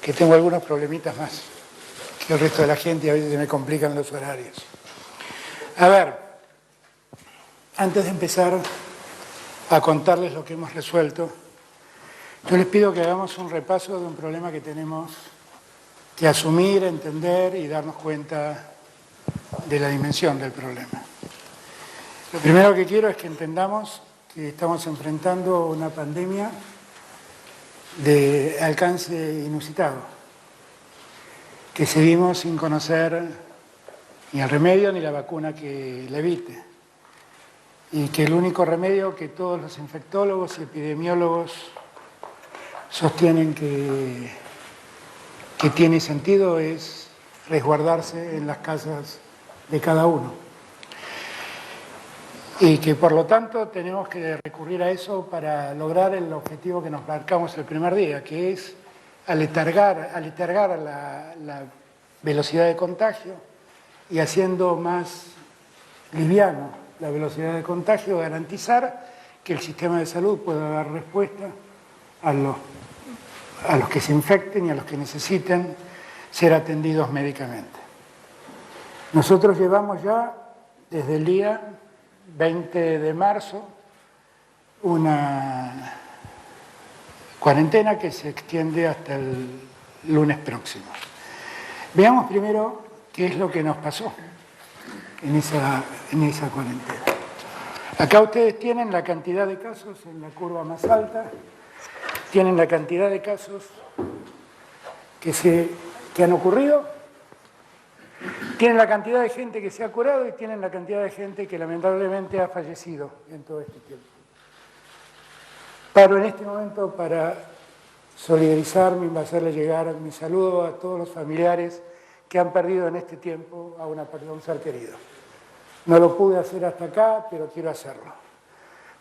que tengo algunos problemitas más que el resto de la gente y a veces se me complican los horarios. A ver, antes de empezar a contarles lo que hemos resuelto, yo les pido que hagamos un repaso de un problema que tenemos que asumir, entender y darnos cuenta de la dimensión del problema. Lo primero que quiero es que entendamos que estamos enfrentando una pandemia de alcance inusitado, que seguimos sin conocer ni el remedio ni la vacuna que la evite, y que el único remedio que todos los infectólogos y epidemiólogos sostienen que tiene sentido es resguardarse en las casas de cada uno. Y que por lo tanto tenemos que recurrir a eso para lograr el objetivo que nos marcamos el primer día, que es aletargar la velocidad de contagio y haciendo más liviano la velocidad de contagio, garantizar que el sistema de salud pueda dar respuesta a los que se infecten y a los que necesiten ser atendidos médicamente. Nosotros llevamos ya desde el día 20 de marzo una cuarentena que se extiende hasta el lunes próximo. Veamos primero qué es lo que nos pasó en esa cuarentena. Acá ustedes tienen la cantidad de casos en la curva más alta, tienen la cantidad de casos que han ocurrido, tienen la cantidad de gente que se ha curado y tienen la cantidad de gente que lamentablemente ha fallecido en todo este tiempo. Paro en este momento para solidarizarme y hacerle llegar mi saludo a todos los familiares que han perdido en este tiempo a un ser querido. No lo pude hacer hasta acá, pero quiero hacerlo,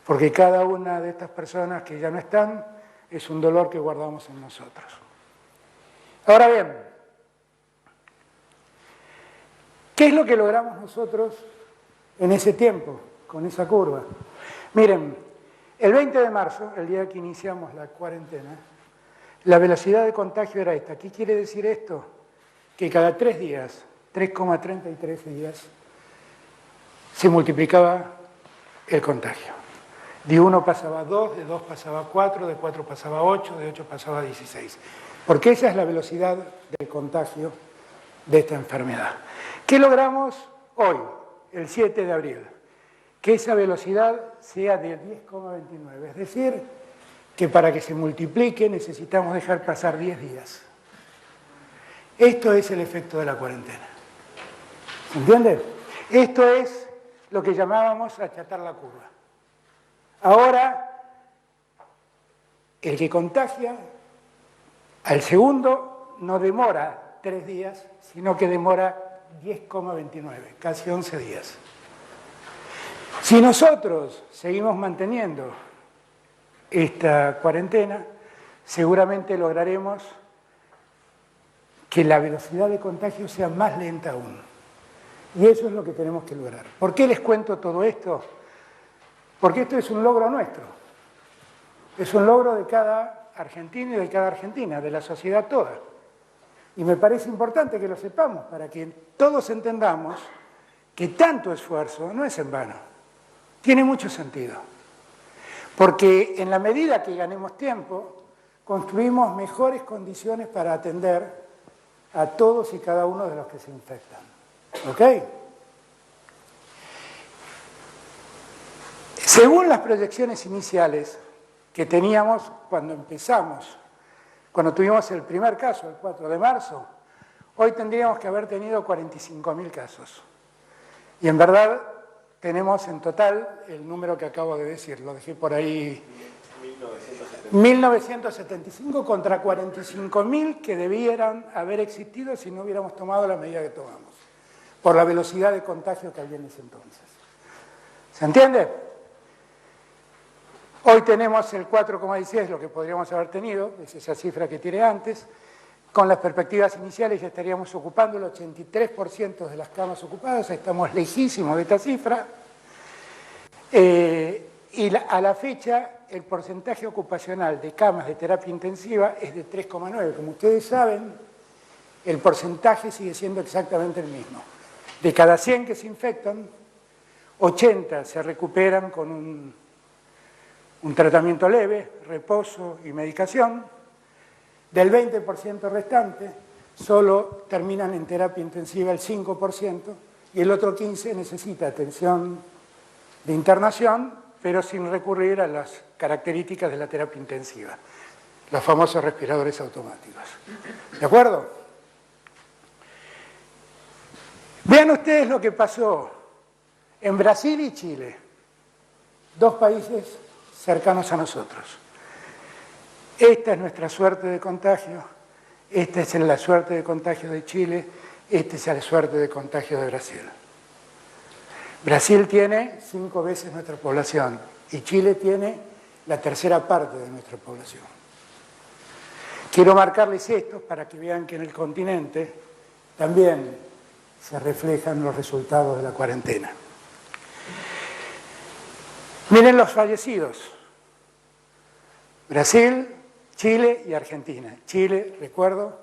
porque cada una de estas personas que ya no están es un dolor que guardamos en nosotros. Ahora bien, ¿qué es lo que logramos nosotros en ese tiempo, con esa curva? Miren, el 20 de marzo, el día que iniciamos la cuarentena, la velocidad de contagio era esta. ¿Qué quiere decir esto? Que cada 3 días, 3,33 días, se multiplicaba el contagio. De 1 pasaba a 2, de 2 pasaba a 4, de 4 pasaba a 8, de 8 pasaba a 16. Porque esa es la velocidad del contagio de esta enfermedad. ¿Qué logramos hoy, el 7 de abril? Que esa velocidad sea de 10,29. Es decir, que para que se multiplique necesitamos dejar pasar 10 días. Esto es el efecto de la cuarentena. ¿Se entiende? Esto es lo que llamábamos achatar la curva. Ahora, el que contagia, al segundo no demora 3 días, sino que demora 10,29, casi 11 días. Si nosotros seguimos manteniendo esta cuarentena, seguramente lograremos que la velocidad de contagio sea más lenta aún. Y eso es lo que tenemos que lograr. ¿Por qué les cuento todo esto? Porque esto es un logro nuestro. Es un logro de cada argentino y de cada argentina, de la sociedad toda. Y me parece importante que lo sepamos para que todos entendamos que tanto esfuerzo no es en vano. Tiene mucho sentido. Porque en la medida que ganemos tiempo, construimos mejores condiciones para atender a todos y cada uno de los que se infectan. ¿Ok? Según las proyecciones iniciales que teníamos cuando empezamos, cuando tuvimos el primer caso, el 4 de marzo, hoy tendríamos que haber tenido 45.000 casos. Y en verdad tenemos en total el número que acabo de decir, lo dejé por ahí, 1975 contra 45.000 que debieran haber existido si no hubiéramos tomado la medida que tomamos, por la velocidad de contagio que había en ese entonces. ¿Se entiende? Hoy tenemos el 4,16, lo que podríamos haber tenido, es esa cifra que tiré antes. Con las perspectivas iniciales ya estaríamos ocupando el 83% de las camas ocupadas, estamos lejísimos de esta cifra. Y a la fecha, el porcentaje ocupacional de camas de terapia intensiva es de 3,9. Como ustedes saben, el porcentaje sigue siendo exactamente el mismo. De cada 100 que se infectan, 80 se recuperan con un tratamiento leve, reposo y medicación. Del 20% restante, solo terminan en terapia intensiva el 5% y el otro 15% necesita atención de internación, pero sin recurrir a las características de la terapia intensiva, los famosos respiradores automáticos. ¿De acuerdo? Vean ustedes lo que pasó en Brasil y Chile, dos países cercanos a nosotros. Esta es nuestra suerte de contagio, esta es la suerte de contagio de Chile, esta es la suerte de contagio de Brasil. Brasil tiene 5 veces nuestra población y Chile tiene la tercera parte de nuestra población. Quiero marcarles esto para que vean que en el continente también se reflejan los resultados de la cuarentena. Miren los fallecidos. Brasil, Chile y Argentina. Chile, recuerdo,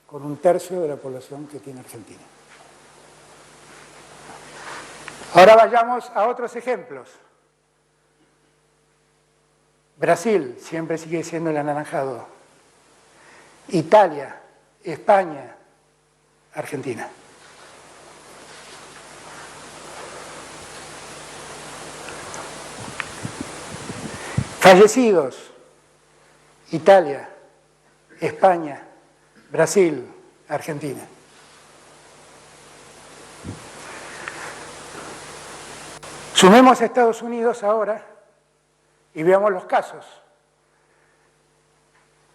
con 1/3 de la población que tiene Argentina. Ahora vayamos a otros ejemplos. Brasil siempre sigue siendo el anaranjado. Italia, España, Argentina. Fallecidos, Italia, España, Brasil, Argentina. Sumemos a Estados Unidos ahora y veamos los casos.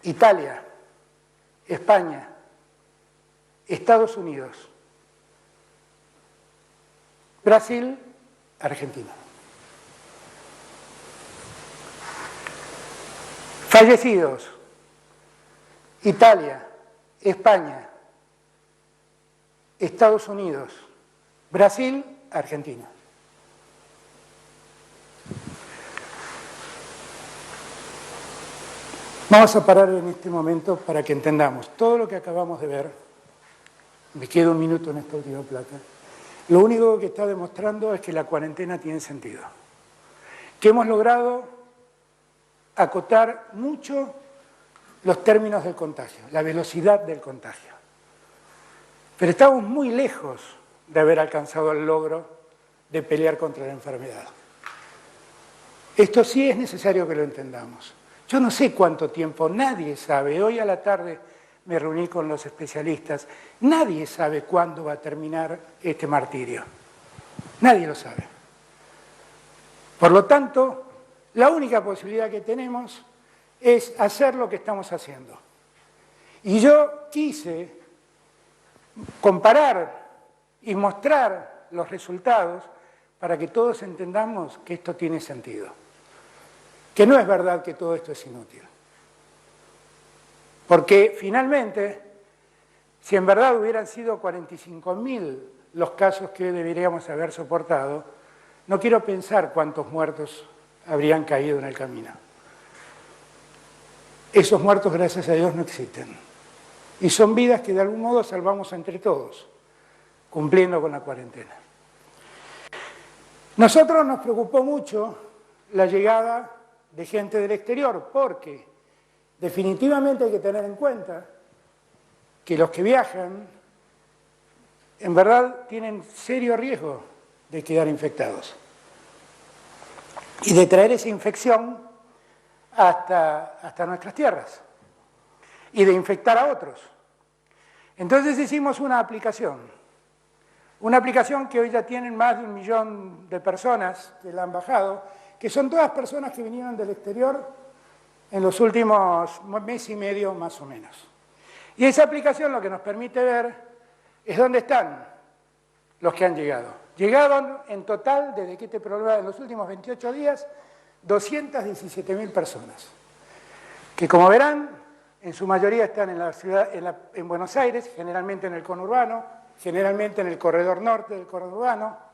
Italia, España, Estados Unidos, Brasil, Argentina. Fallecidos, Italia, España, Estados Unidos, Brasil, Argentina. Vamos a parar en este momento para que entendamos todo lo que acabamos de ver. Me quedo un minuto en esta última placa. Lo único que está demostrando es que la cuarentena tiene sentido. Que hemos logrado acotar mucho los términos del contagio, la velocidad del contagio. Pero estamos muy lejos de haber alcanzado el logro de pelear contra la enfermedad. Esto sí es necesario que lo entendamos. Yo no sé cuánto tiempo, nadie sabe. Hoy a la tarde me reuní con los especialistas. Nadie sabe cuándo va a terminar este martirio. Nadie lo sabe. Por lo tanto, la única posibilidad que tenemos es hacer lo que estamos haciendo. Y yo quise comparar y mostrar los resultados para que todos entendamos que esto tiene sentido. Que no es verdad que todo esto es inútil. Porque finalmente, si en verdad hubieran sido 45.000 los casos que deberíamos haber soportado, no quiero pensar cuántos muertos habrían caído en el camino. Esos muertos, gracias a Dios, no existen. Y son vidas que de algún modo salvamos entre todos, cumpliendo con la cuarentena. Nosotros nos preocupó mucho la llegada de gente del exterior, porque definitivamente hay que tener en cuenta que los que viajan, en verdad, tienen serio riesgo de quedar infectados y de traer esa infección hasta nuestras tierras y de infectar a otros. Entonces hicimos una aplicación que hoy ya tienen más de 1 millón de personas que la han bajado, que son todas personas que vinieron del exterior en los últimos mes y medio más o menos. Y esa aplicación lo que nos permite ver es dónde están los que han llegado. Llegaron en total, desde que este programa, en los últimos 28 días, 217.000 personas, que como verán, en su mayoría están en la ciudad, en Buenos Aires, generalmente en el conurbano, generalmente en el corredor norte del conurbano,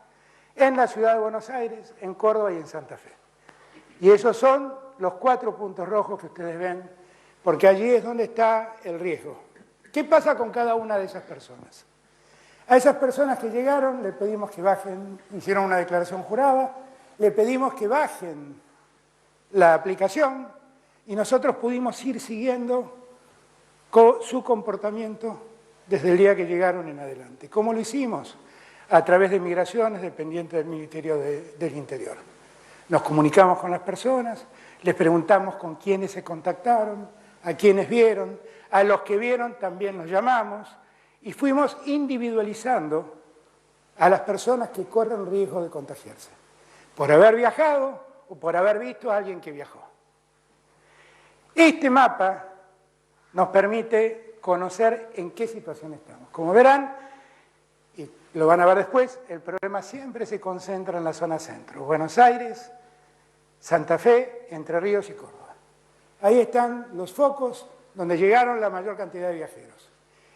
en la ciudad de Buenos Aires, en Córdoba y en Santa Fe. Y esos son los 4 puntos rojos que ustedes ven, porque allí es donde está el riesgo. ¿Qué pasa con cada una de esas personas? A esas personas que llegaron le pedimos que bajen, hicieron una declaración jurada, le pedimos que bajen la aplicación y nosotros pudimos ir siguiendo su comportamiento desde el día que llegaron en adelante. ¿Cómo lo hicimos? A través de migraciones dependientes del Ministerio del Interior. Nos comunicamos con las personas, les preguntamos con quiénes se contactaron, a quiénes vieron, a los que vieron también los llamamos y fuimos individualizando a las personas que corren riesgo de contagiarse, por haber viajado o por haber visto a alguien que viajó. Este mapa nos permite conocer en qué situación estamos. Como verán, y lo van a ver después, el problema siempre se concentra en la zona centro. Buenos Aires, Santa Fe, Entre Ríos y Córdoba. Ahí están los focos donde llegaron la mayor cantidad de viajeros.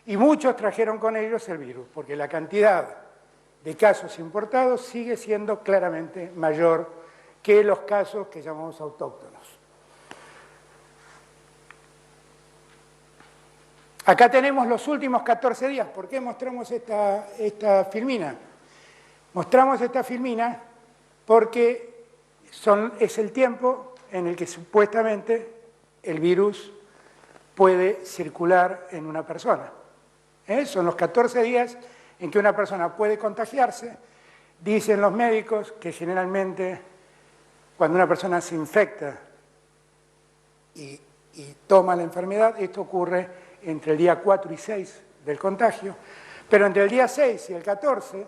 Y muchos trajeron con ellos el virus, porque la cantidad de casos importados sigue siendo claramente mayor que los casos que llamamos autóctonos. Acá tenemos los últimos 14 días. ¿Por qué mostramos esta filmina? Mostramos esta filmina porque es el tiempo en el que supuestamente el virus puede circular en una persona. Son los 14 días en que una persona puede contagiarse. Dicen los médicos que generalmente cuando una persona se infecta y toma la enfermedad, esto ocurre entre el día 4 y 6 del contagio, pero entre el día 6 y el 14,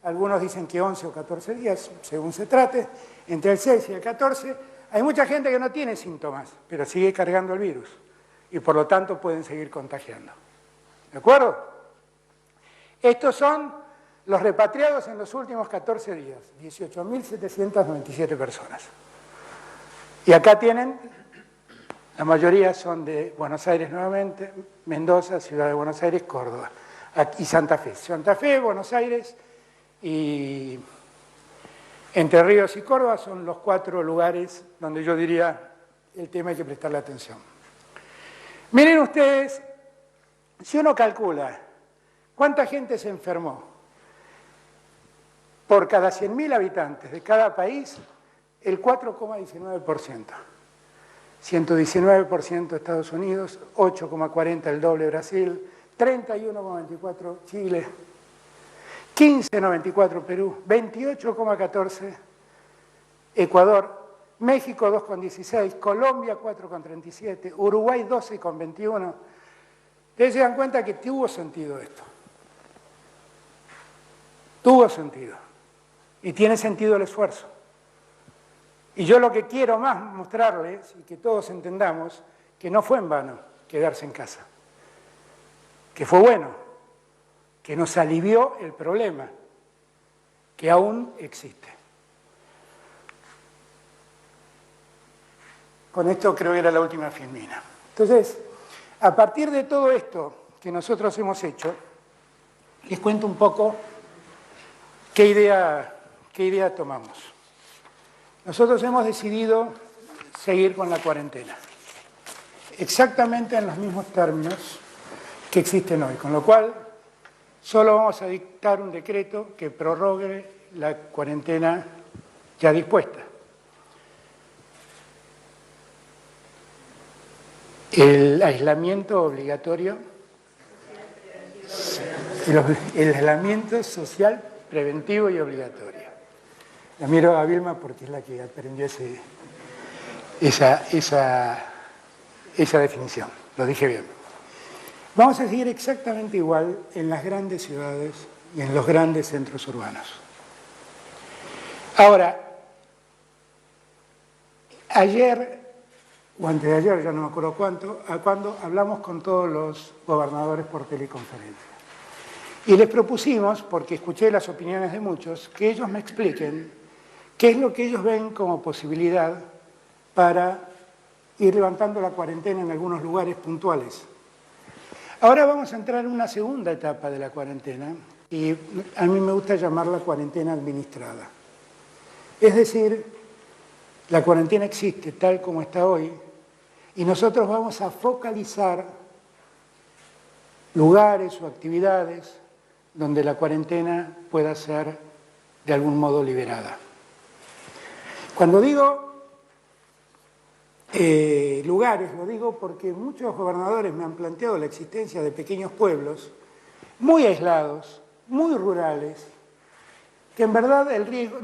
algunos dicen que 11 o 14 días, según se trate, entre el 6 y el 14, hay mucha gente que no tiene síntomas, pero sigue cargando el virus y por lo tanto pueden seguir contagiando. ¿De acuerdo? Estos son los repatriados en los últimos 14 días, 18.797 personas. Y acá tienen, la mayoría son de Buenos Aires nuevamente, Mendoza, Ciudad de Buenos Aires, Córdoba y Santa Fe. Santa Fe, Buenos Aires y Entre Ríos y Córdoba son los 4 lugares donde yo diría el tema hay que prestarle atención. Miren ustedes, si uno calcula cuánta gente se enfermó por cada 100.000 habitantes de cada país, el 4,19%. 119% Estados Unidos, 8,40% el doble Brasil, 31,24% Chile, 15,94% Perú, 28,14% Ecuador, México 2,16%, Colombia 4,37%, Uruguay 12,21%. Ustedes se dan cuenta que tuvo sentido esto. Tuvo sentido. Y tiene sentido el esfuerzo. Y yo lo que quiero más mostrarles, y que todos entendamos, que no fue en vano quedarse en casa. Que fue bueno, que nos alivió el problema, que aún existe. Con esto creo que era la última filmina. Entonces, a partir de todo esto que nosotros hemos hecho, les cuento un poco qué idea tomamos. Nosotros hemos decidido seguir con la cuarentena, exactamente en los mismos términos que existen hoy, con lo cual solo vamos a dictar un decreto que prorrogue la cuarentena ya dispuesta. El aislamiento obligatorio, el aislamiento social preventivo y obligatorio. La miro a Vilma porque es la que aprendió esa definición. Lo dije bien. Vamos a seguir exactamente igual en las grandes ciudades y en los grandes centros urbanos. Ahora, ayer o antes de ayer, ya no me acuerdo cuándo hablamos con todos los gobernadores por teleconferencia. Y les propusimos, porque escuché las opiniones de muchos, que ellos me expliquen qué es lo que ellos ven como posibilidad para ir levantando la cuarentena en algunos lugares puntuales. Ahora vamos a entrar en una segunda etapa de la cuarentena y a mí me gusta llamarla cuarentena administrada. Es decir, La cuarentena existe tal como está hoy y nosotros vamos a focalizar lugares o actividades donde la cuarentena pueda ser de algún modo liberada. Cuando digo lugares, lo digo porque muchos gobernadores me han planteado la existencia de pequeños pueblos muy aislados, muy rurales, que en verdad el riesgo,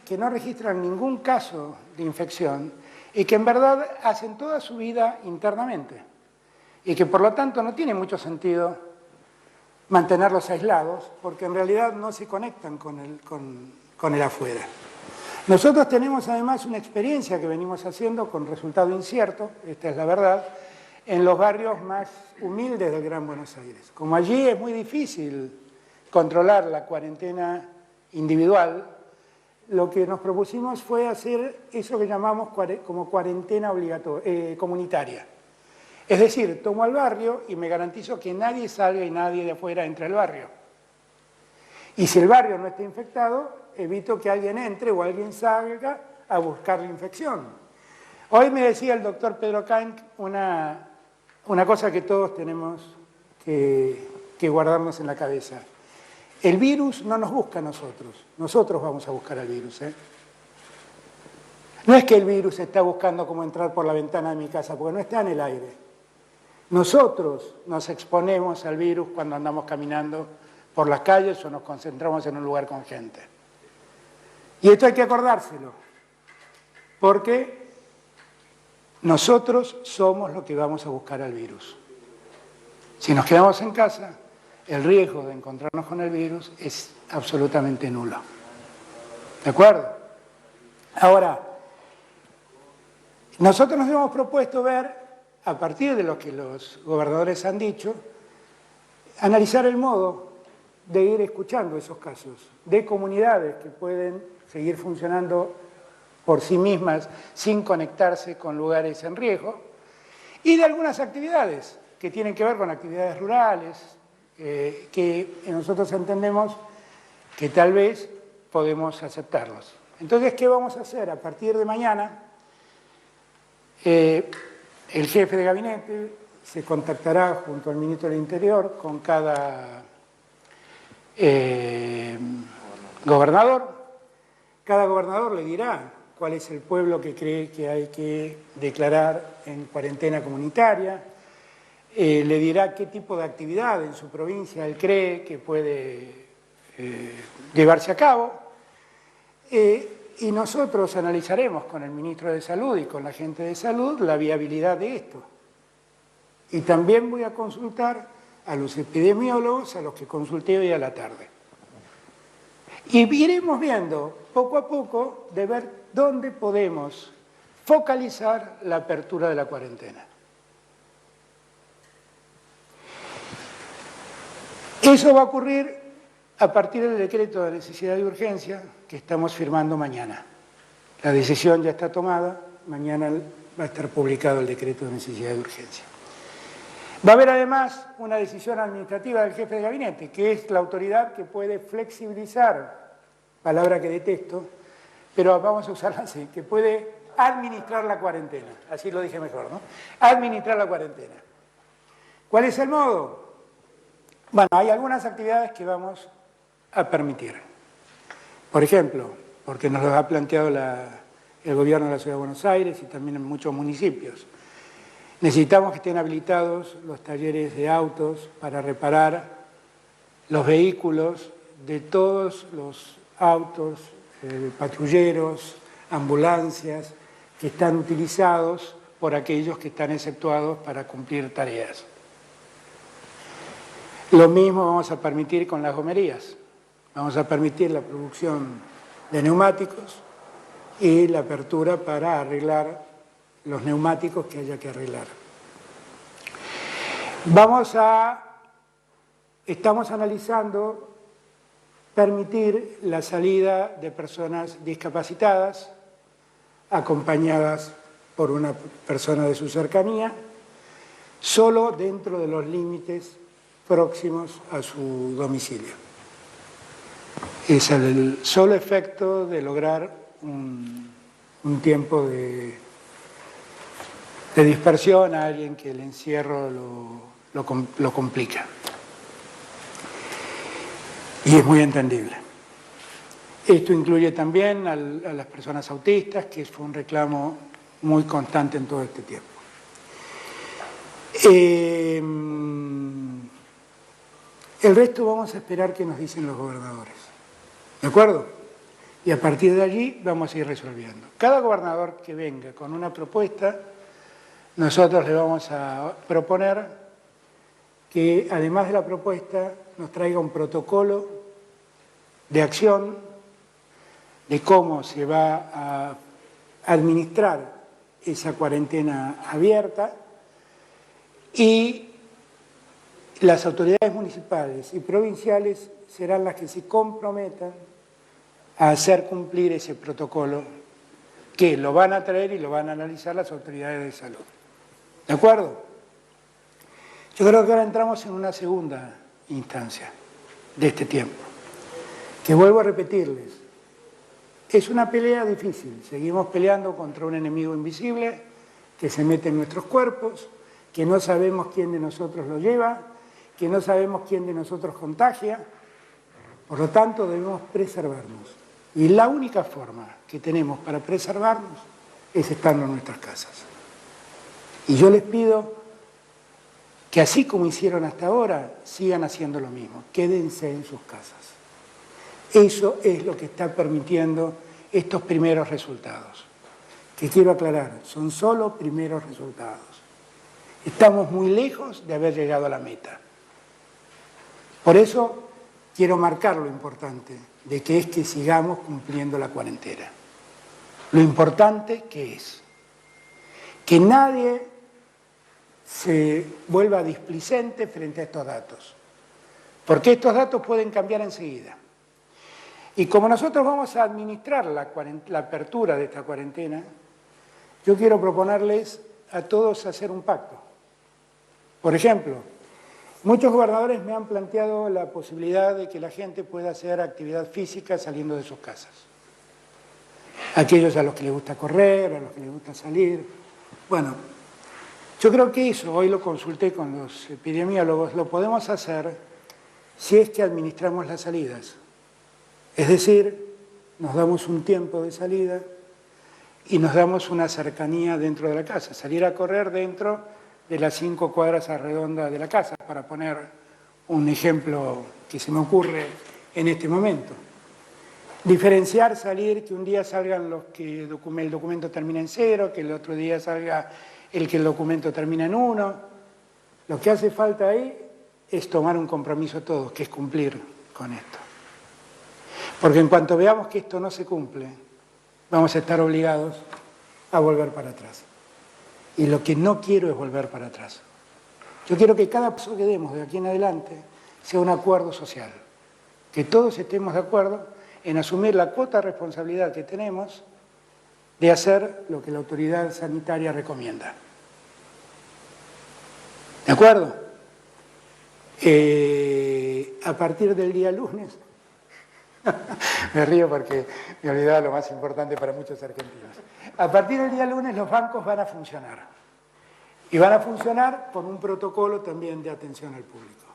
que no registran ningún caso de infección y que en verdad hacen toda su vida internamente y que por lo tanto no tiene mucho sentido mantenerlos aislados porque en realidad no se conectan con el afuera. Nosotros tenemos además una experiencia que venimos haciendo con resultado incierto, esta es la verdad, en los barrios más humildes del Gran Buenos Aires. Como allí es muy difícil controlar la cuarentena individual, lo que nos propusimos fue hacer eso que llamamos como cuarentena comunitaria. Es decir, tomo al barrio y me garantizo que nadie salga y nadie de afuera entre al barrio. Y si el barrio no está infectado, evito que alguien entre o alguien salga a buscar la infección. Hoy me decía el doctor Pedro Kainck una cosa que todos tenemos que guardarnos en la cabeza. El virus no nos busca a nosotros, nosotros vamos a buscar al virus. No es que el virus está buscando cómo entrar por la ventana de mi casa, porque no está en el aire. Nosotros nos exponemos al virus cuando andamos caminando por las calles o nos concentramos en un lugar con gente. Y esto hay que acordárselo, porque nosotros somos los que vamos a buscar al virus. Si nos quedamos en casa, el riesgo de encontrarnos con el virus es absolutamente nulo. ¿De acuerdo? Ahora, nosotros nos hemos propuesto ver, a partir de lo que los gobernadores han dicho, analizar el modo de ir escuchando esos casos, de comunidades que pueden seguir funcionando por sí mismas sin conectarse con lugares en riesgo, y de algunas actividades que tienen que ver con actividades rurales, que nosotros entendemos que tal vez podemos aceptarlos. Entonces, ¿qué vamos a hacer? A partir de mañana, el jefe de gabinete se contactará junto al ministro del Interior con cada gobernador. Cada gobernador le dirá cuál es el pueblo que cree que hay que declarar en cuarentena comunitaria, le dirá qué tipo de actividad en su provincia él cree que puede llevarse a cabo, y nosotros analizaremos con el ministro de Salud y con la gente de Salud la viabilidad de esto. Y también voy a consultar a los epidemiólogos, a los que consulté hoy a la tarde. Y iremos viendo poco a poco de ver dónde podemos focalizar la apertura de la cuarentena. Eso va a ocurrir a partir del decreto de necesidad y urgencia que estamos firmando mañana. La decisión ya está tomada, mañana va a estar publicado el decreto de necesidad y urgencia. Va a haber además una decisión administrativa del jefe de gabinete, que es la autoridad que puede flexibilizar, palabra que detesto, pero vamos a usarla así, que puede administrar la cuarentena, así lo dije mejor, ¿no? Administrar la cuarentena. ¿Cuál es el modo? Bueno, hay algunas actividades que vamos a permitir. Por ejemplo, porque nos lo ha planteado el gobierno de la Ciudad de Buenos Aires y también en muchos municipios. Necesitamos que estén habilitados los talleres de autos para reparar los vehículos de todos los autos, patrulleros, ambulancias, que están utilizados por aquellos que están exceptuados para cumplir tareas. Lo mismo vamos a permitir con las gomerías. Vamos a permitir la producción de neumáticos y la apertura para arreglar los neumáticos que haya que arreglar. Estamos analizando permitir la salida de personas discapacitadas, acompañadas por una persona de su cercanía, solo dentro de los límites próximos a su domicilio. Es el solo efecto de lograr un tiempo de dispersión a alguien que el encierro lo complica. Y es muy entendible. Esto incluye también a las personas autistas, que fue un reclamo muy constante en todo este tiempo. El resto vamos a esperar qué nos dicen los gobernadores. ¿De acuerdo? Y a partir de allí vamos a ir resolviendo. Cada gobernador que venga con una propuesta, nosotros le vamos a proponer que, además de la propuesta, nos traiga un protocolo de acción de cómo se va a administrar esa cuarentena abierta, y las autoridades municipales y provinciales serán las que se comprometan a hacer cumplir ese protocolo, que lo van a traer y lo van a analizar las autoridades de salud. ¿De acuerdo? Yo creo que ahora entramos en una segunda instancia de este tiempo, que vuelvo a repetirles, es una pelea difícil. Seguimos peleando contra un enemigo invisible que se mete en nuestros cuerpos, que no sabemos quién de nosotros lo lleva, que no sabemos quién de nosotros contagia. Por lo tanto, debemos preservarnos. Y la única forma que tenemos para preservarnos es estando en nuestras casas. Y yo les pido que, así como hicieron hasta ahora, sigan haciendo lo mismo. Quédense en sus casas. Eso es lo que está permitiendo estos primeros resultados. Que quiero aclarar, son solo primeros resultados. Estamos muy lejos de haber llegado a la meta. Por eso quiero marcar lo importante de que es que sigamos cumpliendo la cuarentena. Lo importante que es que nadie se vuelva displicente frente a estos datos, porque estos datos pueden cambiar enseguida. Y como nosotros vamos a administrar la apertura de esta cuarentena, yo quiero proponerles a todos hacer un pacto. Por ejemplo, muchos gobernadores me han planteado la posibilidad de que la gente pueda hacer actividad física saliendo de sus casas. Aquellos a los que les gusta correr, a los que les gusta salir. Bueno, yo creo que eso, hoy lo consulté con los epidemiólogos, lo podemos hacer si es que administramos las salidas. Es decir, nos damos un tiempo de salida y nos damos una cercanía dentro de la casa. Salir a correr dentro de las 5 cuadras a redonda de la casa, para poner un ejemplo que se me ocurre en este momento. Diferenciar, salir, que un día salgan los que el documento termina en 0, que el otro día salga el que el documento termina en 1. Lo que hace falta ahí es tomar un compromiso todos, que es cumplir con esto. Porque en cuanto veamos que esto no se cumple, vamos a estar obligados a volver para atrás. Y lo que no quiero es volver para atrás. Yo quiero que cada paso que demos de aquí en adelante sea un acuerdo social. Que todos estemos de acuerdo en asumir la cuota de responsabilidad que tenemos de hacer lo que la autoridad sanitaria recomienda. ¿De acuerdo? A partir del día lunes, me río porque me olvidaba lo más importante para muchos argentinos. A partir del día lunes los bancos van a funcionar. Y van a funcionar con un protocolo también de atención al público.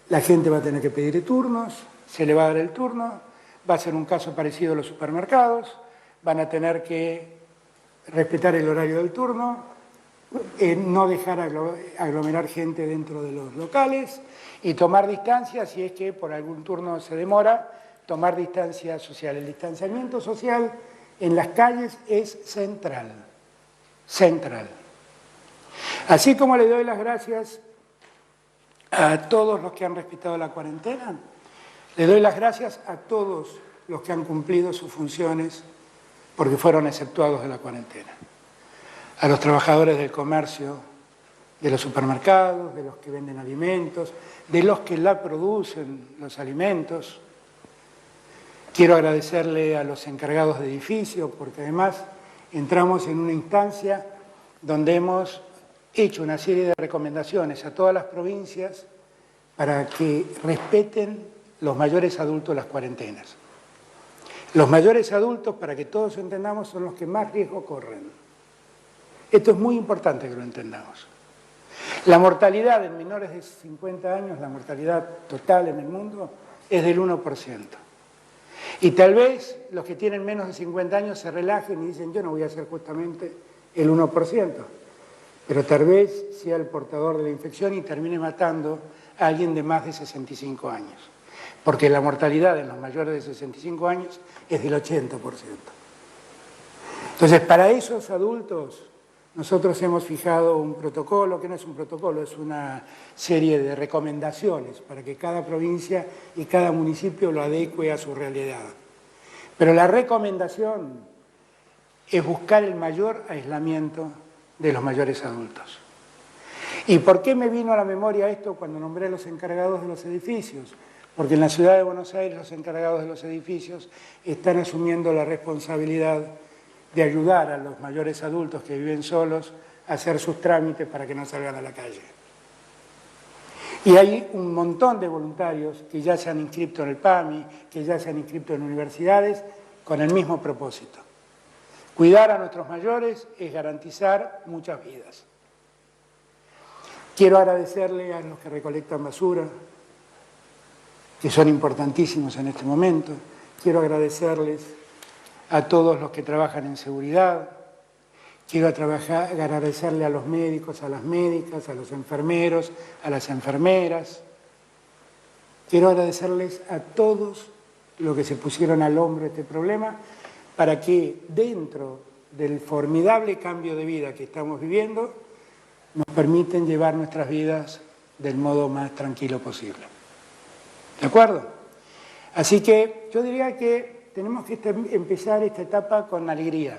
La gente va a tener que pedir turnos, se le va a dar el turno, va a ser un caso parecido a los supermercados, van a tener que respetar el horario del turno, no dejar aglomerar gente dentro de los locales y tomar distancia, si es que por algún turno se demora, tomar distancia social. El distanciamiento social en las calles es central, central. Así como le doy las gracias a todos los que han respetado la cuarentena, le doy las gracias a todos los que han cumplido sus funciones porque fueron exceptuados de la cuarentena. A los trabajadores del comercio, de los supermercados, de los que venden alimentos, de los que la producen, los alimentos. Quiero agradecerle a los encargados de edificios, porque además entramos en una instancia donde hemos hecho una serie de recomendaciones a todas las provincias para que respeten los mayores adultos las cuarentenas. Los mayores adultos, para que todos entendamos, son los que más riesgo corren. Esto es muy importante que lo entendamos. La mortalidad en menores de 50 años, la mortalidad total en el mundo, es del 1%. Y tal vez los que tienen menos de 50 años se relajen y dicen, yo no voy a ser justamente el 1%, pero tal vez sea el portador de la infección y termine matando a alguien de más de 65 años, porque la mortalidad en los mayores de 65 años es del 80%. Entonces, para esos adultos, nosotros hemos fijado un protocolo, que no es un protocolo, es una serie de recomendaciones para que cada provincia y cada municipio lo adecue a su realidad. Pero la recomendación es buscar el mayor aislamiento de los mayores adultos. ¿Y por qué me vino a la memoria esto cuando nombré a los encargados de los edificios? Porque en la ciudad de Buenos Aires los encargados de los edificios están asumiendo la responsabilidad de ayudar a los mayores adultos que viven solos a hacer sus trámites para que no salgan a la calle. Y hay un montón de voluntarios que ya se han inscrito en el PAMI, que ya se han inscrito en universidades, con el mismo propósito. Cuidar a nuestros mayores es garantizar muchas vidas. Quiero agradecerle a los que recolectan basura, que son importantísimos en este momento. Quiero agradecerles a todos los que trabajan en seguridad. Quiero agradecerle a los médicos, a las médicas, a los enfermeros, a las enfermeras. Quiero agradecerles a todos los que se pusieron al hombro este problema para que dentro del formidable cambio de vida que estamos viviendo nos permiten llevar nuestras vidas del modo más tranquilo posible. ¿De acuerdo? Así que yo diría que tenemos que empezar esta etapa con alegría,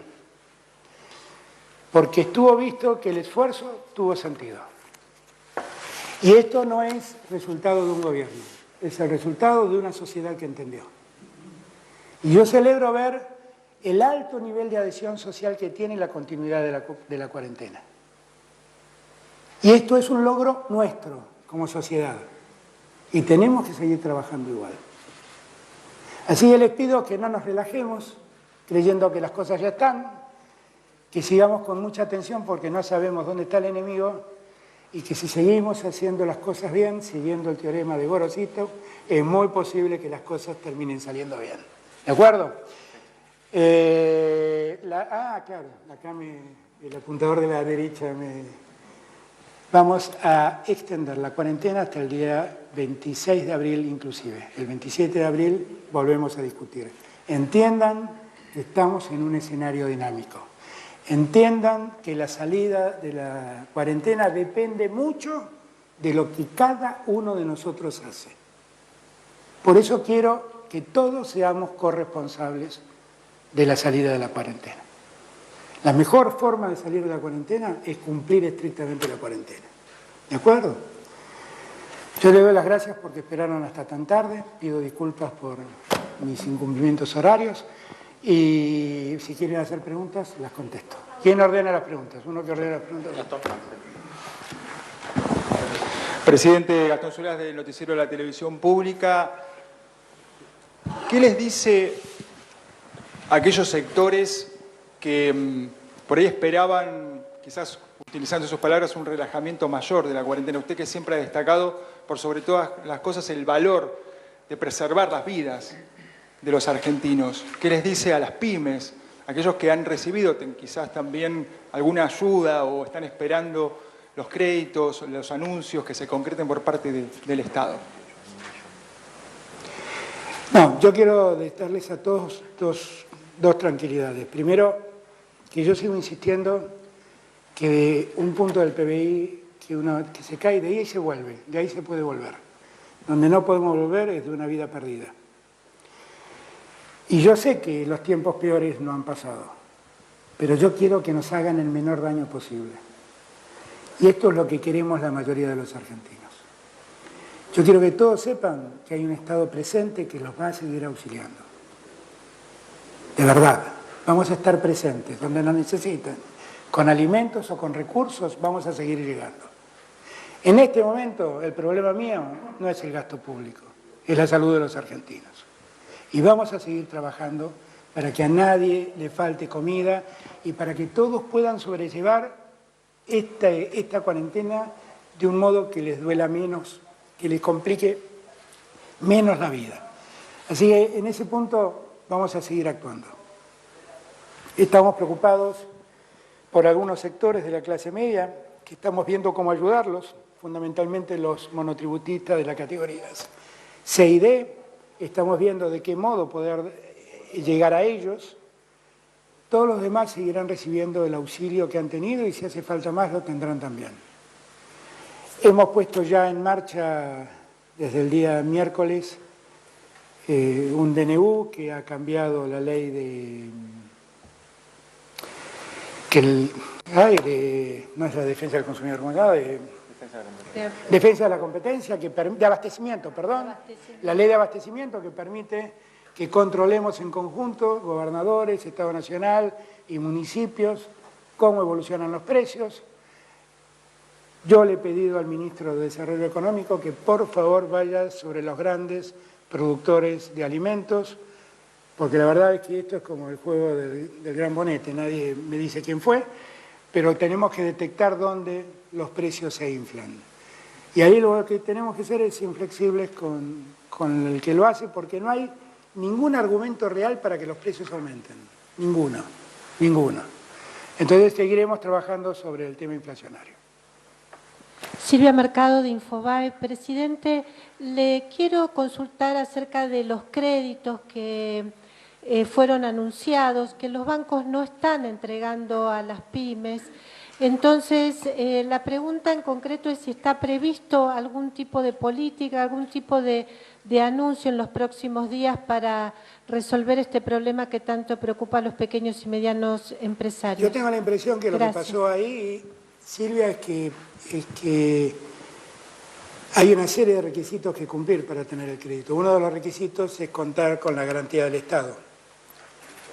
porque estuvo visto que el esfuerzo tuvo sentido. Y esto no es resultado de un gobierno, es el resultado de una sociedad que entendió. Y yo celebro ver el alto nivel de adhesión social que tiene la continuidad de la cuarentena. Y esto es un logro nuestro como sociedad. Y tenemos que seguir trabajando igual. Así que les pido que no nos relajemos creyendo que las cosas ya están, que sigamos con mucha atención porque no sabemos dónde está el enemigo y que si seguimos haciendo las cosas bien, siguiendo el teorema de Gorosito, es muy posible que las cosas terminen saliendo bien. ¿De acuerdo? Claro, acá el apuntador de la derecha Vamos a extender la cuarentena hasta el día 26 de abril inclusive. El 27 de abril volvemos a discutir. Entiendan que estamos en un escenario dinámico. Entiendan que la salida de la cuarentena depende mucho de lo que cada uno de nosotros hace. Por eso quiero que todos seamos corresponsables de la salida de la cuarentena. La mejor forma de salir de la cuarentena es cumplir estrictamente la cuarentena. ¿De acuerdo? Yo le doy las gracias porque esperaron hasta tan tarde. Pido disculpas por mis incumplimientos horarios. Y si quieren hacer preguntas, las contesto. ¿Quién ordena las preguntas? Uno que ordena las preguntas. Presidente Gastón Solás del Noticiero de la Televisión Pública. ¿Qué les dice a aquellos sectores que por ahí esperaban, quizás utilizando sus palabras, un relajamiento mayor de la cuarentena? Usted que siempre ha destacado, por sobre todas las cosas, el valor de preservar las vidas de los argentinos. ¿Qué les dice a las pymes, aquellos que han recibido quizás también alguna ayuda o están esperando los créditos, los anuncios que se concreten por parte del Estado? No, yo quiero darles a todos dos tranquilidades. Primero, que yo sigo insistiendo que un punto del PBI que se cae de ahí y se vuelve, de ahí se puede volver. Donde no podemos volver es de una vida perdida. Y yo sé que los tiempos peores no han pasado, pero yo quiero que nos hagan el menor daño posible. Y esto es lo que queremos la mayoría de los argentinos. Yo quiero que todos sepan que hay un Estado presente que los va a seguir auxiliando. De verdad, vamos a estar presentes donde nos necesitan. Con alimentos o con recursos vamos a seguir llegando. En este momento el problema mío no es el gasto público, es la salud de los argentinos. Y vamos a seguir trabajando para que a nadie le falte comida y para que todos puedan sobrellevar esta cuarentena de un modo que les duela menos, que les complique menos la vida. Así que en ese punto vamos a seguir actuando. Estamos preocupados por algunos sectores de la clase media, que estamos viendo cómo ayudarlos, fundamentalmente los monotributistas de las categorías C y D. Estamos viendo de qué modo poder llegar a ellos. Todos los demás seguirán recibiendo el auxilio que han tenido y si hace falta más lo tendrán también. Hemos puesto ya en marcha desde el día miércoles un DNU que ha cambiado la ley de... no es la defensa del consumidor, ¿cómo se llama? Defensa de la competencia, de abastecimiento, perdón. La ley de abastecimiento que permite que controlemos en conjunto, gobernadores, Estado Nacional y municipios, cómo evolucionan los precios. Yo le he pedido al ministro de Desarrollo Económico que por favor vaya sobre los grandes productores de alimentos, porque la verdad es que esto es como el juego del gran bonete, nadie me dice quién fue, pero tenemos que detectar dónde los precios se inflan. Y ahí lo que tenemos que hacer es inflexibles con el que lo hace, porque no hay ningún argumento real para que los precios aumenten. Ninguno. Entonces seguiremos trabajando sobre el tema inflacionario. Silvia Mercado de Infobae. Presidente, le quiero consultar acerca de los créditos que fueron anunciados, que los bancos no están entregando a las pymes. Entonces, la pregunta en concreto es si está previsto algún tipo de política, algún tipo de anuncio en los próximos días para resolver este problema que tanto preocupa a los pequeños y medianos empresarios. Yo tengo la impresión que lo que pasó ahí, Silvia, es que hay una serie de requisitos que cumplir para tener el crédito. Uno de los requisitos es contar con la garantía del Estado,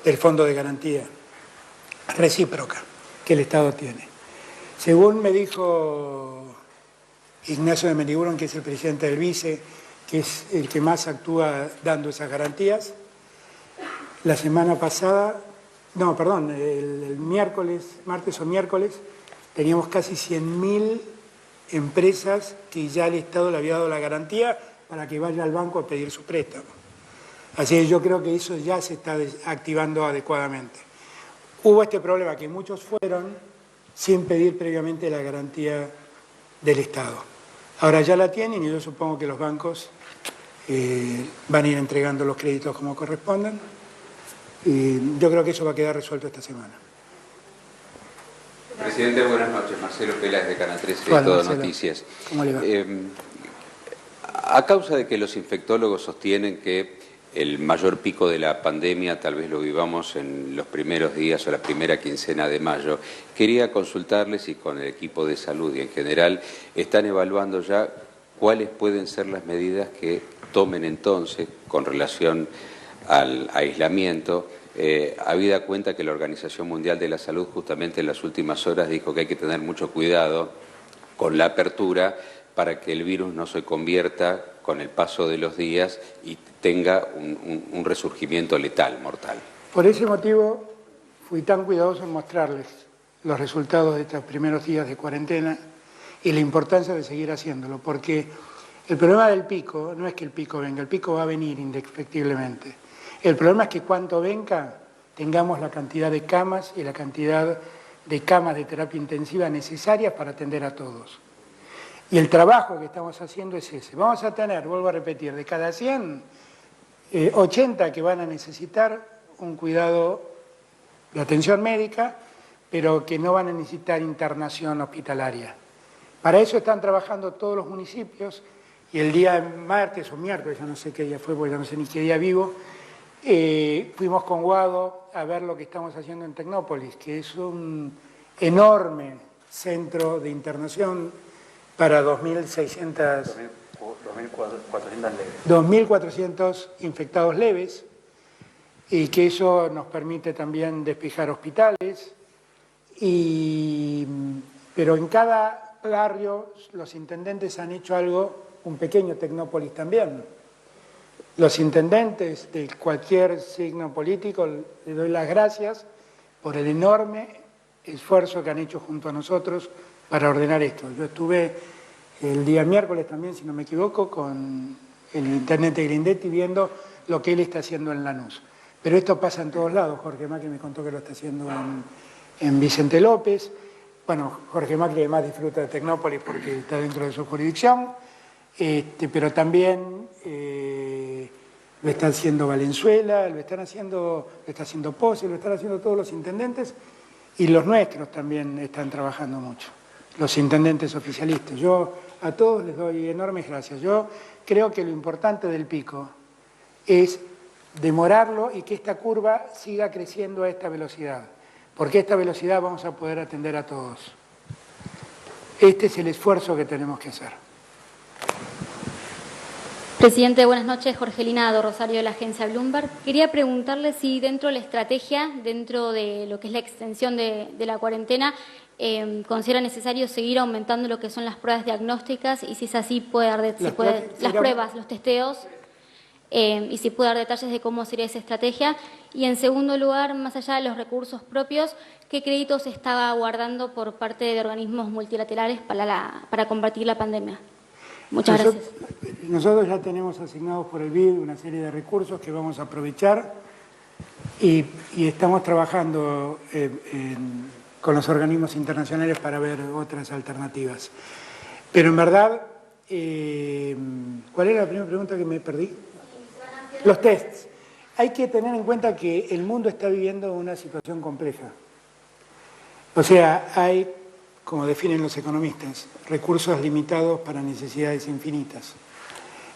del Fondo de Garantía Recíproca que el Estado tiene. Según me dijo Ignacio de Mendiburon, que es el presidente del BICE, que es el que más actúa dando esas garantías, la semana pasada, el martes o miércoles, teníamos casi 100.000 empresas que ya el Estado le había dado la garantía para que vaya al banco a pedir su préstamo. Así que yo creo que eso ya se está activando adecuadamente. Hubo este problema que muchos fueron sin pedir previamente la garantía del Estado. Ahora ya la tienen y yo supongo que los bancos van a ir entregando los créditos como correspondan. Y yo creo que eso va a quedar resuelto esta semana. Presidente, buenas noches. Marcelo Peláez de Canal 13 Hola, de Todo Marcelo. Noticias. ¿Cómo le va? A causa de que los infectólogos sostienen que el mayor pico de la pandemia tal vez lo vivamos en los primeros días o la primera quincena de mayo, quería consultarles si con el equipo de salud y en general están evaluando ya cuáles pueden ser las medidas que tomen entonces con relación al aislamiento, habida cuenta que la Organización Mundial de la Salud justamente en las últimas horas dijo que hay que tener mucho cuidado con la apertura para que el virus no se convierta con el paso de los días y tenga un resurgimiento letal, mortal. Por ese motivo fui tan cuidadoso en mostrarles los resultados de estos primeros días de cuarentena y la importancia de seguir haciéndolo, porque el problema del pico no es que el pico venga, el pico va a venir indefectiblemente. El problema es que cuando venga tengamos la cantidad de camas y la cantidad de camas de terapia intensiva necesarias para atender a todos. Y el trabajo que estamos haciendo es ese. Vamos a tener, vuelvo a repetir, de cada 100, 80 que van a necesitar un cuidado de atención médica, pero que no van a necesitar internación hospitalaria. Para eso están trabajando todos los municipios y el día martes o miércoles, ya no sé qué día fue, porque ya no sé ni qué día vivo, fuimos con Guado a ver lo que estamos haciendo en Tecnópolis, que es un enorme centro de internación para 2.400 infectados leves, y que eso nos permite también despejar hospitales, pero en cada barrio los intendentes han hecho algo, un pequeño Tecnópolis también, Los intendentes de cualquier signo político, les doy las gracias por el enorme esfuerzo que han hecho junto a nosotros para ordenar esto. Yo estuve el día miércoles también, si no me equivoco, con el intendente Grindetti viendo lo que él está haciendo en Lanús. Pero esto pasa en todos lados. Jorge Macri me contó que lo está haciendo en Vicente López. Bueno, Jorge Macri además disfruta de Tecnópolis porque está dentro de su jurisdicción, pero también lo está haciendo Valenzuela, lo está haciendo Pose, lo están haciendo todos los intendentes y los nuestros también están trabajando mucho, los intendentes oficialistas. Yo a todos les doy enormes gracias. Yo creo que lo importante del pico es demorarlo y que esta curva siga creciendo a esta velocidad, porque a esta velocidad vamos a poder atender a todos. Este es el esfuerzo que tenemos que hacer. Presidente, buenas noches. Jorgelina do Rosario de la agencia Bloomberg. Quería preguntarle si dentro de la estrategia, dentro de lo que es la extensión de la cuarentena, considera necesario seguir aumentando lo que son las pruebas diagnósticas y si es así, las pruebas, los testeos, y si puede dar detalles de cómo sería esa estrategia. Y en segundo lugar, más allá de los recursos propios, ¿qué créditos estaba guardando por parte de organismos multilaterales para combatir la pandemia? Muchas gracias. Nosotros ya tenemos asignados por el BID una serie de recursos que vamos a aprovechar y estamos trabajando con los organismos internacionales para ver otras alternativas. Pero en verdad, ¿cuál era la primera pregunta que me perdí? Los tests. Hay que tener en cuenta que el mundo está viviendo una situación compleja. O sea, hay, como definen los economistas, recursos limitados para necesidades infinitas.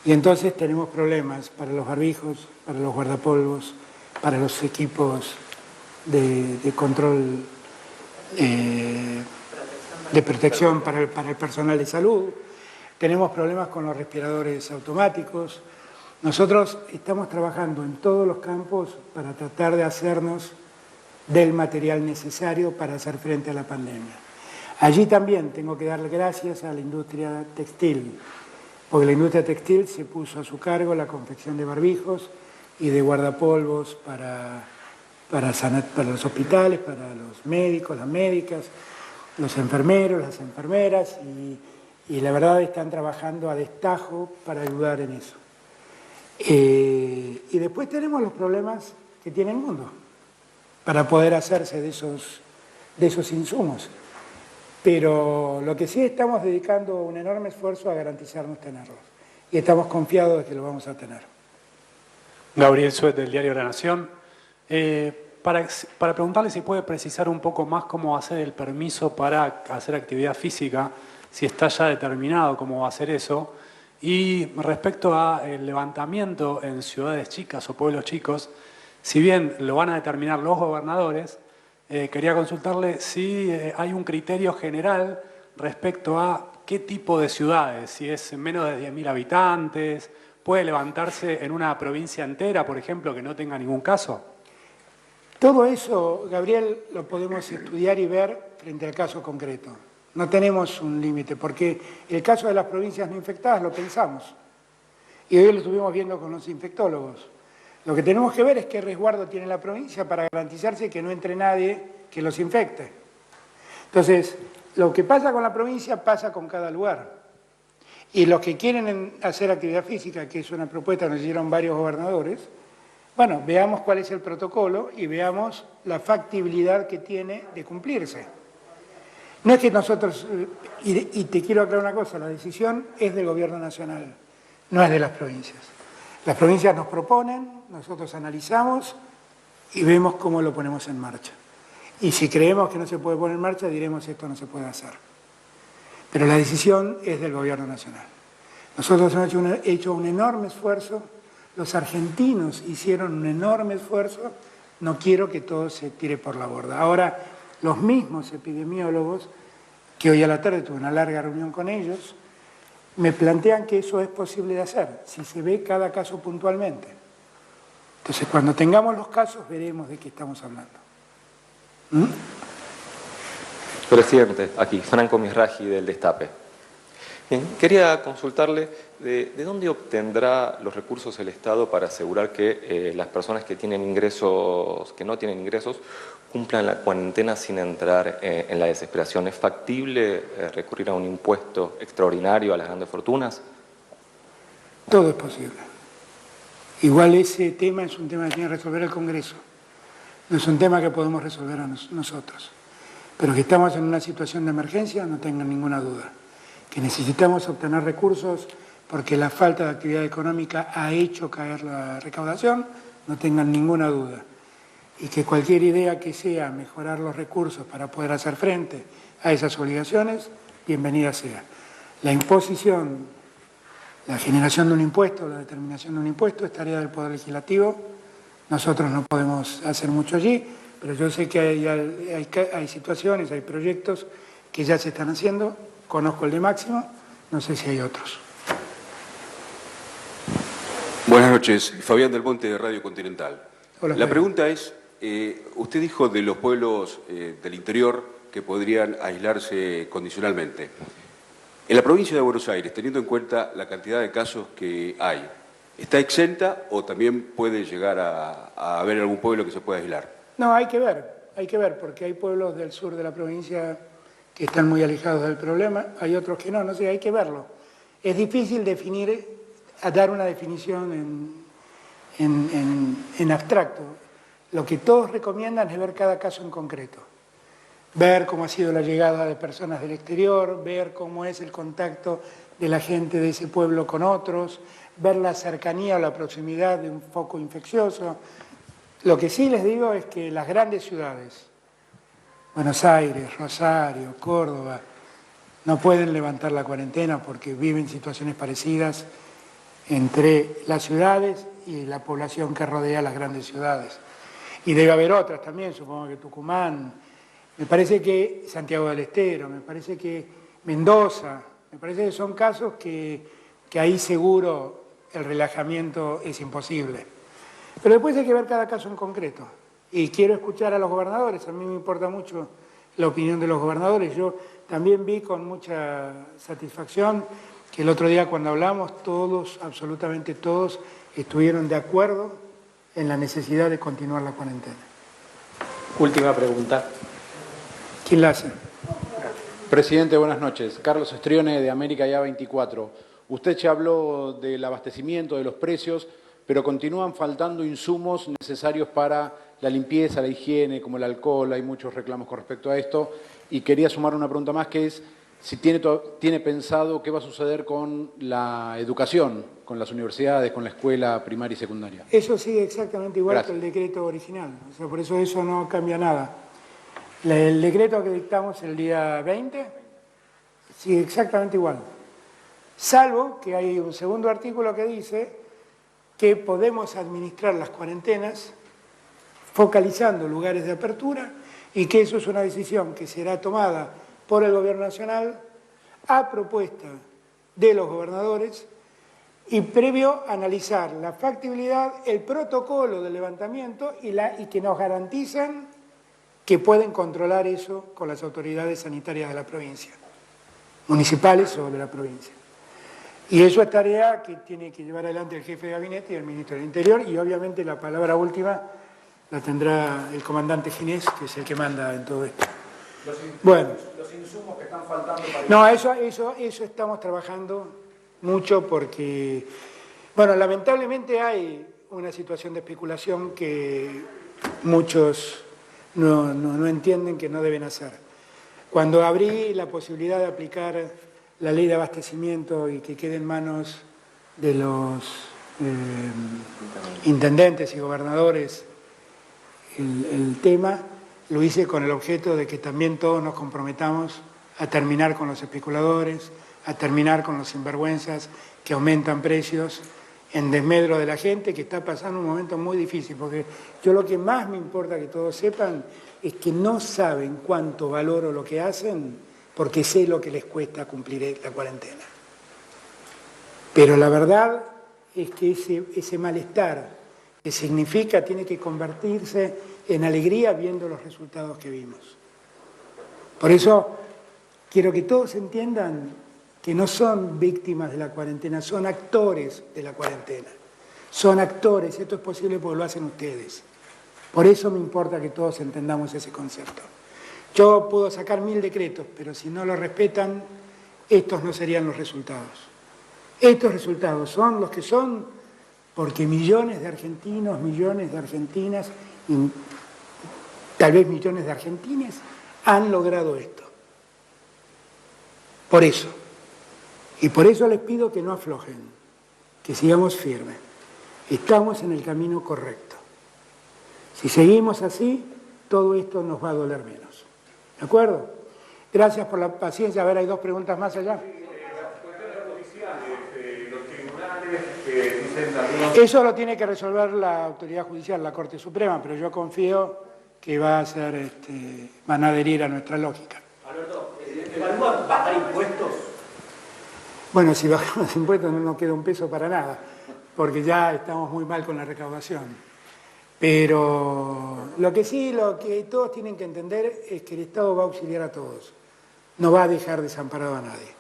Y entonces tenemos problemas para los barbijos, para los guardapolvos, para los equipos de control, de protección para el personal de salud. Tenemos problemas con los respiradores automáticos. Nosotros estamos trabajando en todos los campos para tratar de hacernos del material necesario para hacer frente a la pandemia. Allí también tengo que darle gracias a la industria textil, porque la industria textil se puso a su cargo la confección de barbijos y de guardapolvos para los hospitales, para los médicos, las médicas, los enfermeros, las enfermeras, y la verdad están trabajando a destajo para ayudar en eso. Y después tenemos los problemas que tiene el mundo para poder hacerse de esos insumos. Pero lo que sí estamos dedicando un enorme esfuerzo a garantizarnos tenerlos. Y estamos confiados de que lo vamos a tener. Gabriel Suet, del diario La Nación. Para preguntarle si puede precisar un poco más cómo va a ser el permiso para hacer actividad física, si está ya determinado cómo va a ser eso. Y respecto al levantamiento en ciudades chicas o pueblos chicos, si bien lo van a determinar los gobernadores, quería consultarle si hay un criterio general respecto a qué tipo de ciudades, si es menos de 10.000 habitantes, puede levantarse en una provincia entera, por ejemplo, que no tenga ningún caso. Todo eso, Gabriel, lo podemos estudiar y ver frente al caso concreto. No tenemos un límite, porque el caso de las provincias no infectadas lo pensamos. Y hoy lo estuvimos viendo con los infectólogos. Lo que tenemos que ver es qué resguardo tiene la provincia para garantizarse que no entre nadie que los infecte. Entonces, lo que pasa con la provincia pasa con cada lugar. Y los que quieren hacer actividad física, que es una propuesta que nos hicieron varios gobernadores, bueno, veamos cuál es el protocolo y veamos la factibilidad que tiene de cumplirse. No es que nosotros, y te quiero aclarar una cosa, la decisión es del Gobierno Nacional, no es de las provincias. Las provincias nos proponen, nosotros analizamos y vemos cómo lo ponemos en marcha. Y si creemos que no se puede poner en marcha, diremos esto no se puede hacer. Pero la decisión es del Gobierno Nacional. Nosotros hemos hecho un enorme esfuerzo, los argentinos hicieron un enorme esfuerzo, no quiero que todo se tire por la borda. Ahora, los mismos epidemiólogos, que hoy a la tarde tuve una larga reunión con ellos, me plantean que eso es posible de hacer, si se ve cada caso puntualmente. Entonces, cuando tengamos los casos, veremos de qué estamos hablando. Presidente, aquí, Franco Misraji, del Destape. Bien, quería consultarle de dónde obtendrá los recursos el Estado para asegurar que las personas que tienen ingresos, que no tienen ingresos, cumplan la cuarentena sin entrar en la desesperación. ¿Es factible recurrir a un impuesto extraordinario a las grandes fortunas? Todo es posible. Igual ese tema es un tema que tiene que resolver el Congreso. No es un tema que podemos resolver nosotros. Pero que estamos en una situación de emergencia, no tengan ninguna duda. Que necesitamos obtener recursos porque la falta de actividad económica ha hecho caer la recaudación, no tengan ninguna duda. Y que cualquier idea que sea mejorar los recursos para poder hacer frente a esas obligaciones, bienvenida sea. La imposición, la generación de un impuesto, la determinación de un impuesto es tarea del Poder Legislativo. Nosotros no podemos hacer mucho allí, pero yo sé que hay situaciones, hay proyectos que ya se están haciendo. Conozco el de Máximo, no sé si hay otros. Buenas noches, Fabián Del Monte de Radio Continental. Hola, la pregunta es, usted dijo de los pueblos del interior que podrían aislarse condicionalmente. En la provincia de Buenos Aires, teniendo en cuenta la cantidad de casos que hay, ¿está exenta o también puede llegar a haber algún pueblo que se pueda aislar? No, hay que ver, porque hay pueblos del sur de la provincia que están muy alejados del problema, hay otros que no sé, hay que verlo. Es difícil dar una definición en abstracto. Lo que todos recomiendan es ver cada caso en concreto. Ver cómo ha sido la llegada de personas del exterior, ver cómo es el contacto de la gente de ese pueblo con otros, ver la cercanía o la proximidad de un foco infeccioso. Lo que sí les digo es que las grandes ciudades, Buenos Aires, Rosario, Córdoba, no pueden levantar la cuarentena porque viven situaciones parecidas entre las ciudades y la población que rodea las grandes ciudades. Y debe haber otras también, supongo que Tucumán, me parece que Santiago del Estero, me parece que Mendoza, me parece que son casos que ahí seguro el relajamiento es imposible. Pero después hay que ver cada caso en concreto. Y quiero escuchar a los gobernadores, a mí me importa mucho la opinión de los gobernadores. Yo también vi con mucha satisfacción que el otro día cuando hablamos, todos, absolutamente todos, estuvieron de acuerdo en la necesidad de continuar la cuarentena. Última pregunta. ¿Quién la hace? Presidente, buenas noches. Carlos Estrione, de América Ya 24. Usted ya habló del abastecimiento, de los precios, pero continúan faltando insumos necesarios para la limpieza, la higiene, como el alcohol. Hay muchos reclamos con respecto a esto. Y quería sumar una pregunta más, que es si tiene pensado qué va a suceder con la educación, con las universidades, con la escuela primaria y secundaria. Eso sigue exactamente igual Gracias. que el decreto original. O sea, por eso no cambia nada. El decreto que dictamos el día 20 sigue exactamente igual. Salvo que hay un segundo artículo que dice que podemos administrar las cuarentenas focalizando lugares de apertura y que eso es una decisión que será tomada por el Gobierno Nacional a propuesta de los gobernadores y previo a analizar la factibilidad, el protocolo de levantamiento y que nos garantizan que pueden controlar eso con las autoridades sanitarias de la provincia, municipales o de la provincia. Y eso es tarea que tiene que llevar adelante el jefe de gabinete y el ministro del Interior, y obviamente la palabra última la tendrá el comandante Ginés, que es el que manda en todo esto. Los insumos que están faltando para... No, eso estamos trabajando mucho porque, bueno, lamentablemente hay una situación de especulación que muchos no entienden que no deben hacer. Cuando abrí la posibilidad de aplicar la ley de abastecimiento y que quede en manos de los intendentes y gobernadores el tema, lo hice con el objeto de que también todos nos comprometamos a terminar con los especuladores, a terminar con los sinvergüenzas que aumentan precios en desmedro de la gente que está pasando un momento muy difícil, porque yo lo que más me importa que todos sepan es que no saben cuánto valoro lo que hacen porque sé lo que les cuesta cumplir la cuarentena. Pero la verdad es que ese malestar que significa tiene que convertirse en alegría viendo los resultados que vimos. Por eso quiero que todos entiendan que no son víctimas de la cuarentena, son actores de la cuarentena. Son actores, esto es posible porque lo hacen ustedes. Por eso me importa que todos entendamos ese concepto. Yo puedo sacar 1000 decretos, pero si no lo respetan, estos no serían los resultados. Estos resultados son los que son porque millones de argentinos, millones de argentinas, y tal vez millones de argentines, han logrado esto. Por eso. Y por eso les pido que no aflojen, que sigamos firmes. Estamos en el camino correcto. Si seguimos así, todo esto nos va a doler menos. ¿De acuerdo? Gracias por la paciencia. A ver, hay 2 preguntas más allá. Eso lo tiene que resolver la autoridad judicial, la Corte Suprema, pero yo confío que va a ser, van a adherir a nuestra lógica. Alberto, ¿evalúa bajar impuestos? Bueno, si bajamos los impuestos no nos queda un peso para nada, porque ya estamos muy mal con la recaudación. Pero lo que todos tienen que entender es que el Estado va a auxiliar a todos, no va a dejar desamparado a nadie.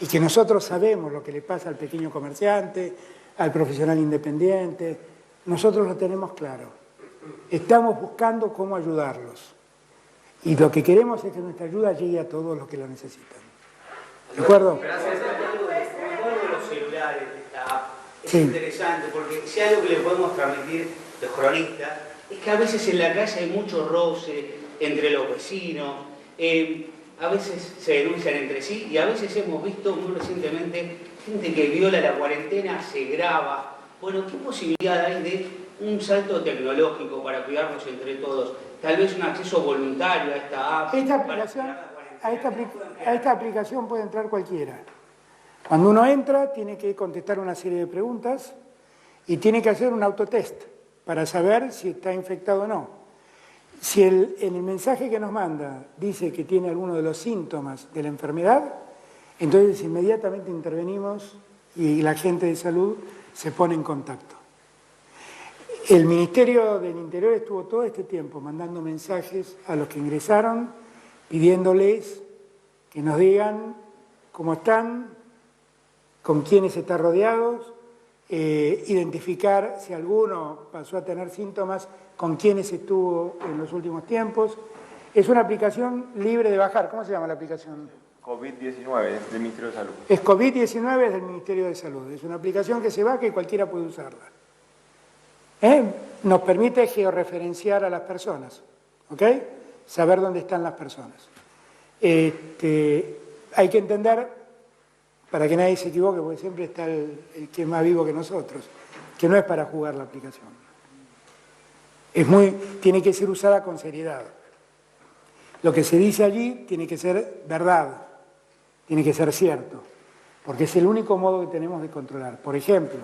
Y que nosotros sabemos lo que le pasa al pequeño comerciante, al profesional independiente, nosotros lo tenemos claro. Estamos buscando cómo ayudarlos. Y lo que queremos es que nuestra ayuda llegue a todos los que lo necesitan. ¿De acuerdo? Gracias. El de los celulares de esta app es Sí. interesante porque si algo que le podemos transmitir los cronistas es que a veces en la calle hay mucho roce entre los vecinos, a veces se denuncian entre sí y a veces hemos visto muy recientemente gente que viola la cuarentena, se graba. Bueno, ¿qué posibilidad hay de un salto tecnológico para cuidarnos entre todos? Tal vez un acceso voluntario a esta app. A esta aplicación puede entrar cualquiera. Cuando uno entra, tiene que contestar una serie de preguntas y tiene que hacer un autotest para saber si está infectado o no. Si en el mensaje que nos manda dice que tiene alguno de los síntomas de la enfermedad, entonces inmediatamente intervenimos y la gente de salud se pone en contacto. El Ministerio del Interior estuvo todo este tiempo mandando mensajes a los que ingresaron, pidiéndoles que nos digan cómo están, con quiénes están rodeados, identificar si alguno pasó a tener síntomas, con quiénes estuvo en los últimos tiempos. Es una aplicación libre de bajar. ¿Cómo se llama la aplicación? COVID-19 del Ministerio de Salud. Es COVID-19 es del Ministerio de Salud. Es una aplicación que se baja y cualquiera puede usarla. Nos permite georreferenciar a las personas, ¿ok? Saber dónde están las personas. Hay que entender, para que nadie se equivoque, porque siempre está el que es más vivo que nosotros, que no es para jugar la aplicación. Tiene que ser usada con seriedad. Lo que se dice allí tiene que ser verdad, tiene que ser cierto, porque es el único modo que tenemos de controlar. Por ejemplo,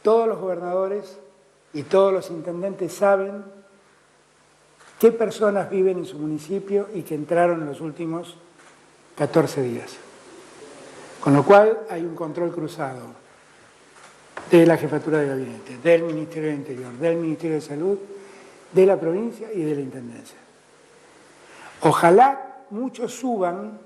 todos los gobernadores y todos los intendentes saben qué personas viven en su municipio y que entraron en los últimos 14 días. Con lo cual hay un control cruzado de la Jefatura de Gabinete, del Ministerio del Interior, del Ministerio de Salud, de la provincia y de la Intendencia. Ojalá muchos suban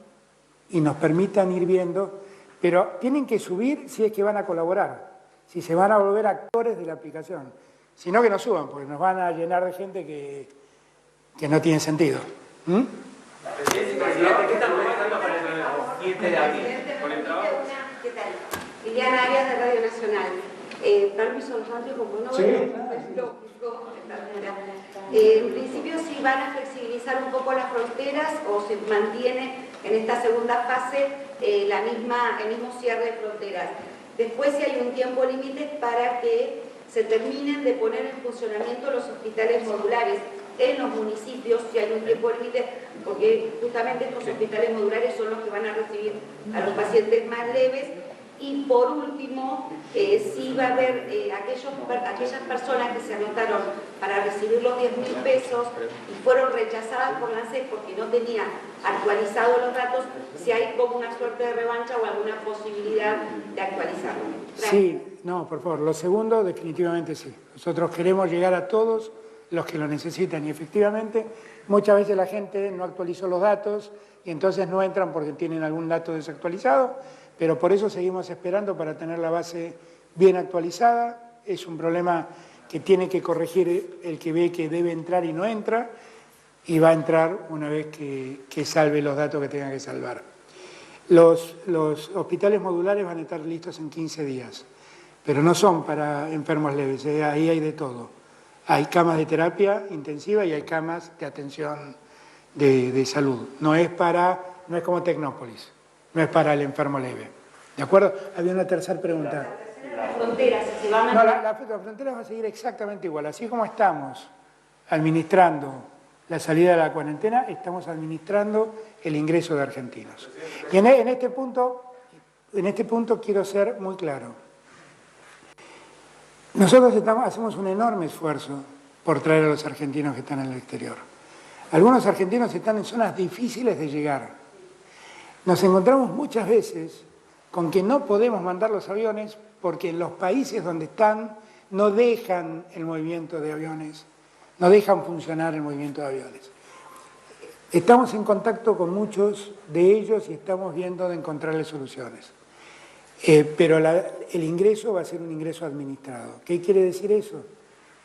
y nos permitan ir viendo, pero tienen que subir si es que van a colaborar, si se van a volver actores de la aplicación. Si no, que no suban, porque nos van a llenar de gente que no tiene sentido. Presidente, ¿qué están proyectando para el 7 de abril? ¿Con el trabajo? ¿Qué tal? Liliana Arias de Radio Nacional. Permiso, Rosario, como no es lógico, en principio sí van a flexibilizar un poco las fronteras o se mantiene en esta segunda fase el mismo cierre de fronteras. Después sí hay un tiempo límite para que se terminen de poner en funcionamiento los hospitales modulares en los municipios, si hay un tiempo límite, porque justamente estos hospitales modulares son los que van a recibir a los pacientes más leves. Y por último, sí va a haber aquellas personas que se anotaron para recibir los 10.000 pesos y fueron rechazadas por la ANSES porque no tenían actualizados los datos, si hay como una suerte de revancha o alguna posibilidad de actualizarlo. Gracias. Sí, no, por favor. Lo segundo, definitivamente sí. Nosotros queremos llegar a todos los que lo necesitan y efectivamente muchas veces la gente no actualizó los datos y entonces no entran porque tienen algún dato desactualizado, pero por eso seguimos esperando para tener la base bien actualizada. Es un problema que tiene que corregir el que ve que debe entrar y no entra, y va a entrar una vez que salve los datos que tenga que salvar. Los hospitales modulares van a estar listos en 15 días, pero no son para enfermos leves, ahí hay de todo. Hay camas de terapia intensiva y hay camas de atención de salud. No es como Tecnópolis, no es para el enfermo leve. ¿De acuerdo? Había una tercera pregunta. Las fronteras, si van a... No, la frontera va a seguir exactamente igual. Así como estamos administrando la salida de la cuarentena, estamos administrando el ingreso de argentinos. Y en este punto quiero ser muy claro. Nosotros hacemos un enorme esfuerzo por traer a los argentinos que están en el exterior. Algunos argentinos están en zonas difíciles de llegar. Nos encontramos muchas veces con que no podemos mandar los aviones porque en los países donde están no dejan el movimiento de aviones, no dejan funcionar el movimiento de aviones. Estamos en contacto con muchos de ellos y estamos viendo de encontrarles soluciones. Pero el ingreso va a ser un ingreso administrado. ¿Qué quiere decir eso?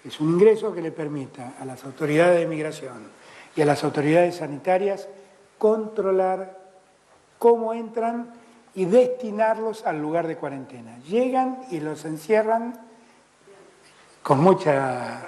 Es un ingreso que le permita a las autoridades de migración y a las autoridades sanitarias controlar cómo entran y destinarlos al lugar de cuarentena. Llegan y los encierran con mucha...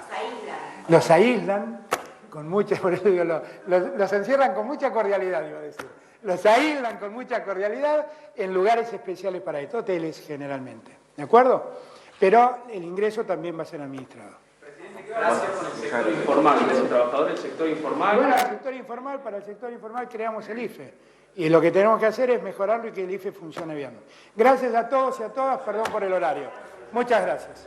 Los aíslan con mucha... Por eso digo, los encierran con mucha cordialidad, iba a decir. Los aíslan con mucha cordialidad en lugares especiales para esto, hoteles generalmente. ¿De acuerdo? Pero el ingreso también va a ser administrado. Presidente, ¿qué van a hacer con el sector informal? ¿Los trabajadores del sector informal? Bueno, para el sector informal creamos el IFE. Y lo que tenemos que hacer es mejorarlo y que el IFE funcione bien. Gracias a todos y a todas, perdón por el horario. Muchas gracias.